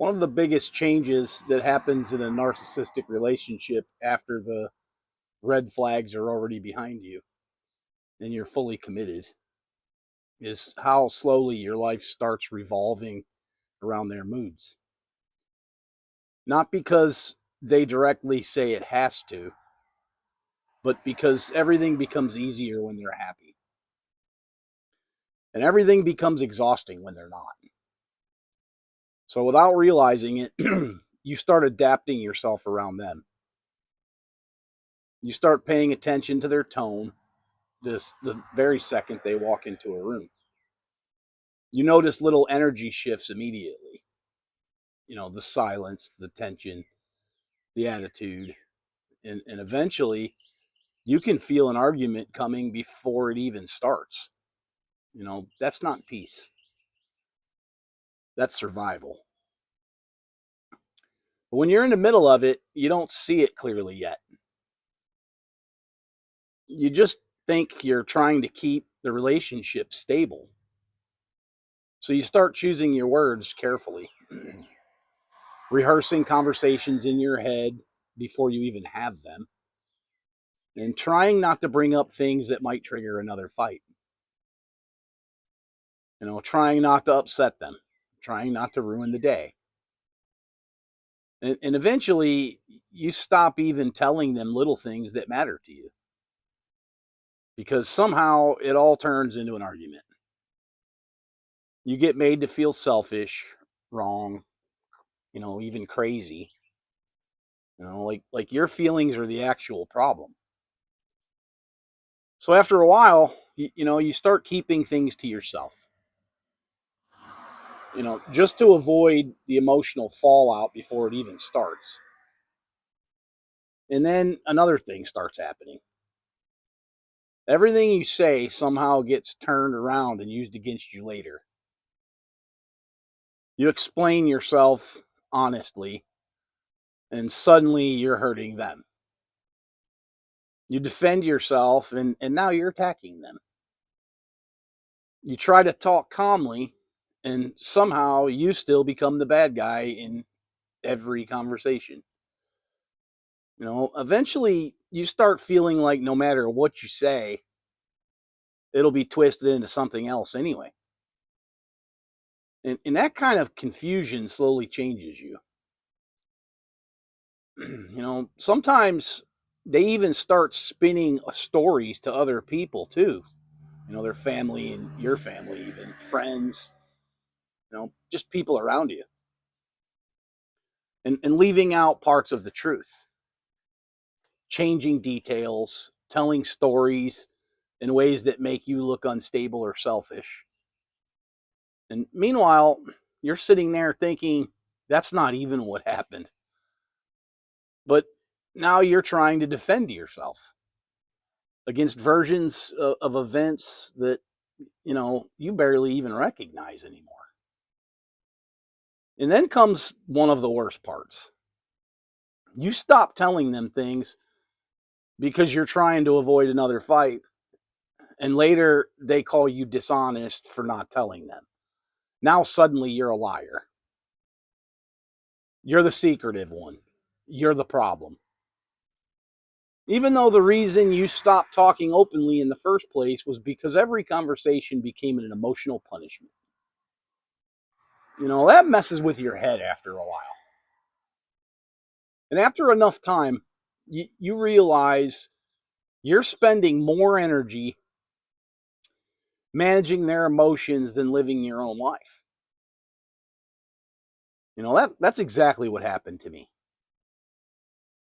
One of the biggest changes that happens in a narcissistic relationship after the red flags are already behind you and you're fully committed is how slowly your life starts revolving around their moods. Not because they directly say it has to, but because everything becomes easier when they're happy. And everything becomes exhausting when they're not. So without realizing it, you start adapting yourself around them. You start paying attention to their tone the very second they walk into a room. You notice little energy shifts immediately. The silence, the tension, the attitude, and eventually you can feel an argument coming before it even starts. That's not peace. That's survival. But when you're in the middle of it, you don't see it clearly yet. You just think you're trying to keep the relationship stable. So you start choosing your words carefully, rehearsing conversations in your head before you even have them, and trying not to bring up things that might trigger another fight. Trying not to upset them, trying not to ruin the day. And eventually, you stop even telling them little things that matter to you because somehow it all turns into an argument. You get made to feel selfish, wrong, even crazy. Like your feelings are the actual problem. So after a while, you start keeping things to yourself. Just to avoid the emotional fallout before it even starts. And then another thing starts happening. Everything you say somehow gets turned around and used against you later. You explain yourself honestly, and suddenly you're hurting them. You defend yourself, and now you're attacking them. You try to talk calmly, and somehow you still become the bad guy in every conversation. Eventually you start feeling like no matter what you say, it'll be twisted into something else anyway. And that kind of confusion slowly changes you. Sometimes they even start spinning stories to other people too. Their family and your family, even friends, just people around you, and leaving out parts of the truth, changing details, telling stories in ways that make you look unstable or selfish. And meanwhile, you're sitting there thinking, that's not even what happened. But now you're trying to defend yourself against versions of events that, you barely even recognize anymore. And then comes one of the worst parts. You stop telling them things because you're trying to avoid another fight. And later they call you dishonest for not telling them. Now suddenly you're a liar. You're the secretive one. You're the problem. Even though the reason you stopped talking openly in the first place was because every conversation became an emotional punishment. That messes with your head after a while. And after enough time, you realize you're spending more energy managing their emotions than living your own life. That's exactly what happened to me.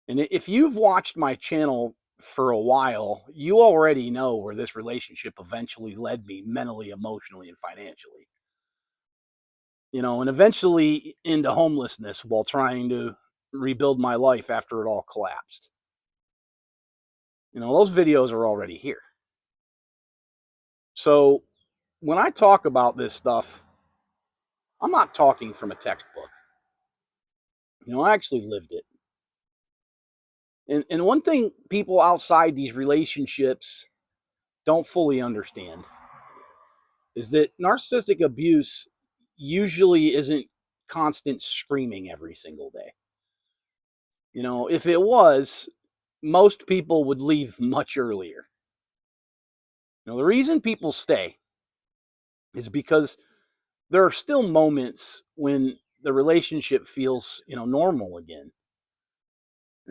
And if you've watched my channel for a while, you already know where this relationship eventually led me mentally, emotionally, and financially. And eventually into homelessness while trying to rebuild my life after it all collapsed. Those videos are already here. So when I talk about this stuff, I'm not talking from a textbook. I actually lived it. And one thing people outside these relationships don't fully understand is that narcissistic abuse usually isn't constant screaming every single day. If it was, most people would leave much earlier. The reason people stay is because there are still moments when the relationship feels, normal again.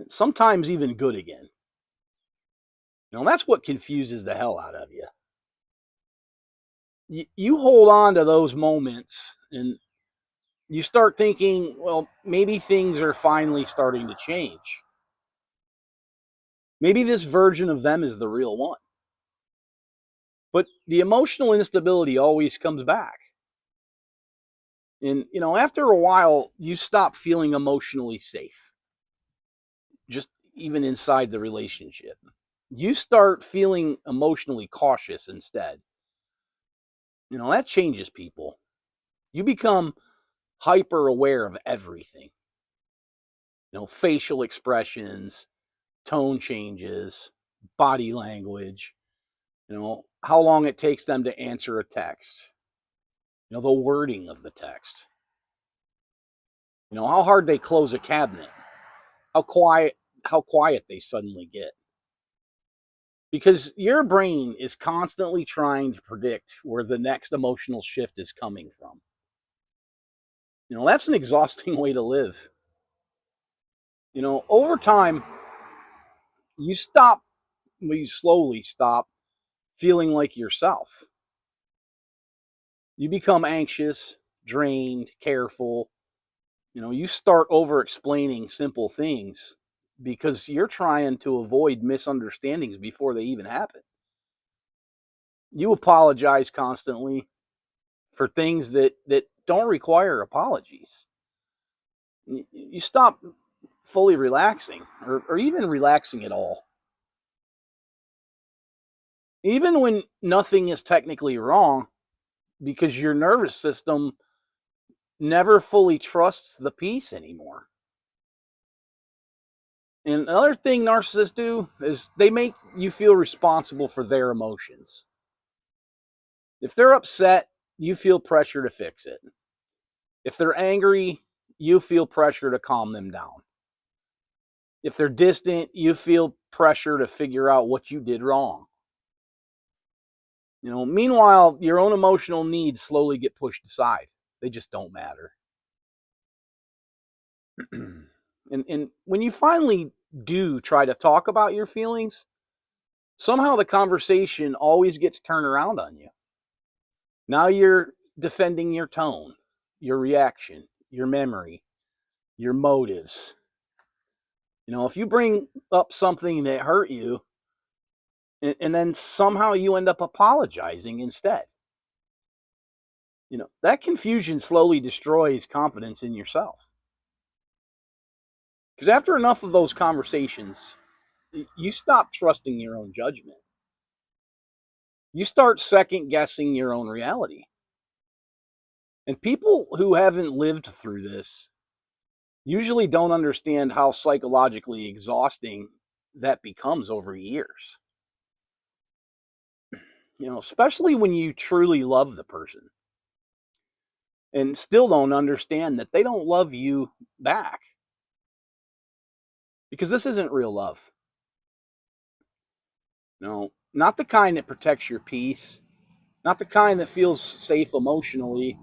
Sometimes even good again. That's what confuses the hell out of you. You hold on to those moments and you start thinking, well, maybe things are finally starting to change. Maybe this version of them is the real one. But the emotional instability always comes back. And, after a while, you stop feeling emotionally safe, just even inside the relationship. You start feeling emotionally cautious instead. That changes people. You become hyper aware of everything. Facial expressions, tone changes, body language, how long it takes them to answer a text, the wording of the text, how hard they close a cabinet, how quiet they suddenly get. Because your brain is constantly trying to predict where the next emotional shift is coming from. That's an exhausting way to live. Over time, you slowly stop feeling like yourself. You become anxious, drained, careful. You start over explaining simple things because you're trying to avoid misunderstandings before they even happen. You apologize constantly for things that don't require apologies. You stop fully relaxing or even relaxing at all. Even when nothing is technically wrong, because your nervous system never fully trusts the peace anymore. And another thing narcissists do is they make you feel responsible for their emotions. If they're upset, you feel pressure to fix it. If they're angry, you feel pressure to calm them down. If they're distant, you feel pressure to figure out what you did wrong. Meanwhile, your own emotional needs slowly get pushed aside. They just don't matter. And when you finally do try to talk about your feelings, somehow the conversation always gets turned around on you. Now you're defending your tone, your reaction, your memory, your motives. If you bring up something that hurt you and then somehow you end up apologizing instead, that confusion slowly destroys confidence in yourself. Because after enough of those conversations, you stop trusting your own judgment. You start second guessing your own reality. And people who haven't lived through this usually don't understand how psychologically exhausting that becomes over years. Especially when you truly love the person and still don't understand that they don't love you back. Because this isn't real love. No, not the kind that protects your peace, not the kind that feels safe emotionally.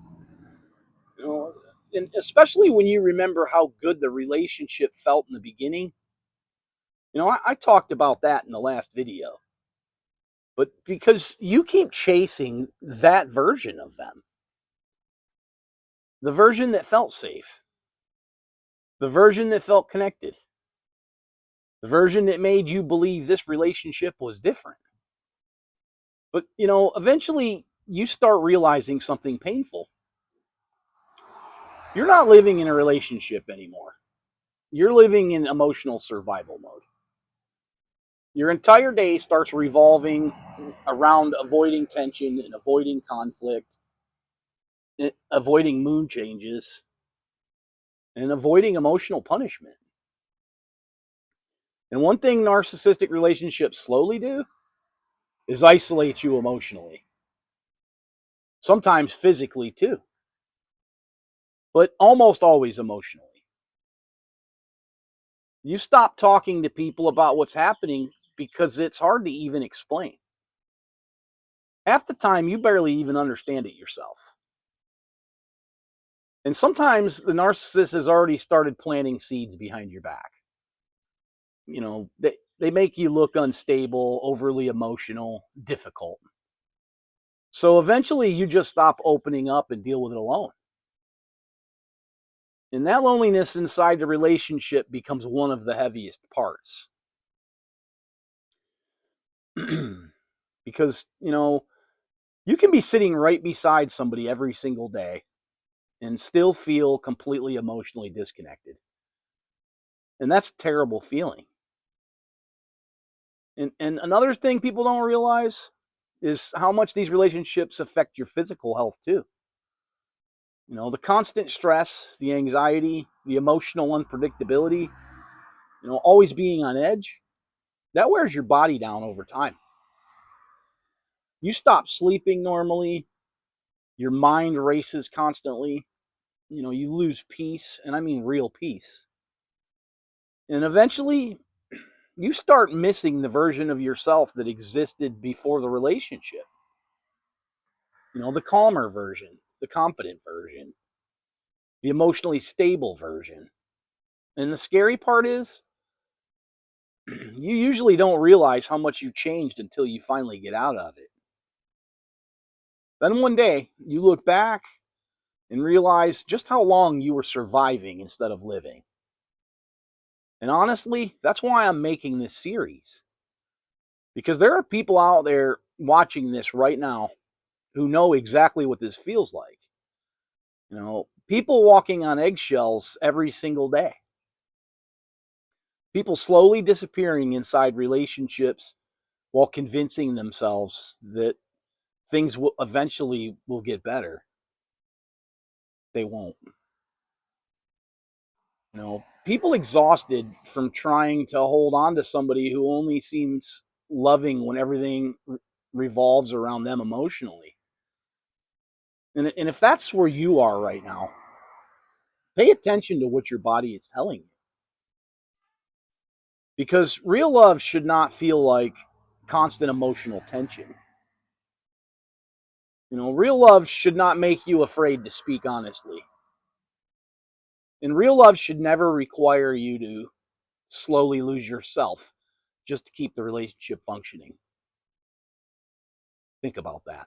You know, and especially when you remember how good the relationship felt in the beginning. I talked about that in the last video. But because you keep chasing that version of them, the version that felt safe, the version that felt connected, the version that made you believe this relationship was different. But, eventually you start realizing something painful. You're not living in a relationship anymore. You're living in emotional survival mode. Your entire day starts revolving around avoiding tension and avoiding conflict, avoiding mood changes, and avoiding emotional punishment. And one thing narcissistic relationships slowly do is isolate you emotionally, sometimes physically too. but almost always emotionally. You stop talking to people about what's happening because it's hard to even explain. Half the time, you barely even understand it yourself. And sometimes the narcissist has already started planting seeds behind your back. They make you look unstable, overly emotional, difficult. So eventually you just stop opening up and deal with it alone. And that loneliness inside the relationship becomes one of the heaviest parts. Because, you can be sitting right beside somebody every single day and still feel completely emotionally disconnected. And that's a terrible feeling. And another thing people don't realize is how much these relationships affect your physical health too. The constant stress, the anxiety, the emotional unpredictability, always being on edge, that wears your body down over time. You stop sleeping normally, your mind races constantly, you lose peace, and I mean real peace. And eventually, you start missing the version of yourself that existed before the relationship. The calmer version, the confident version, the emotionally stable version. And the scary part is, you usually don't realize how much you changed until you finally get out of it. Then one day, you look back and realize just how long you were surviving instead of living. And honestly, that's why I'm making this series. Because there are people out there watching this right now who know exactly what this feels like. People walking on eggshells every single day. People slowly disappearing inside relationships while convincing themselves that things will eventually will get better. They won't. People exhausted from trying to hold on to somebody who only seems loving when everything revolves around them emotionally. And if that's where you are right now, pay attention to what your body is telling you. Because real love should not feel like constant emotional tension. Real love should not make you afraid to speak honestly. And real love should never require you to slowly lose yourself just to keep the relationship functioning. Think about that.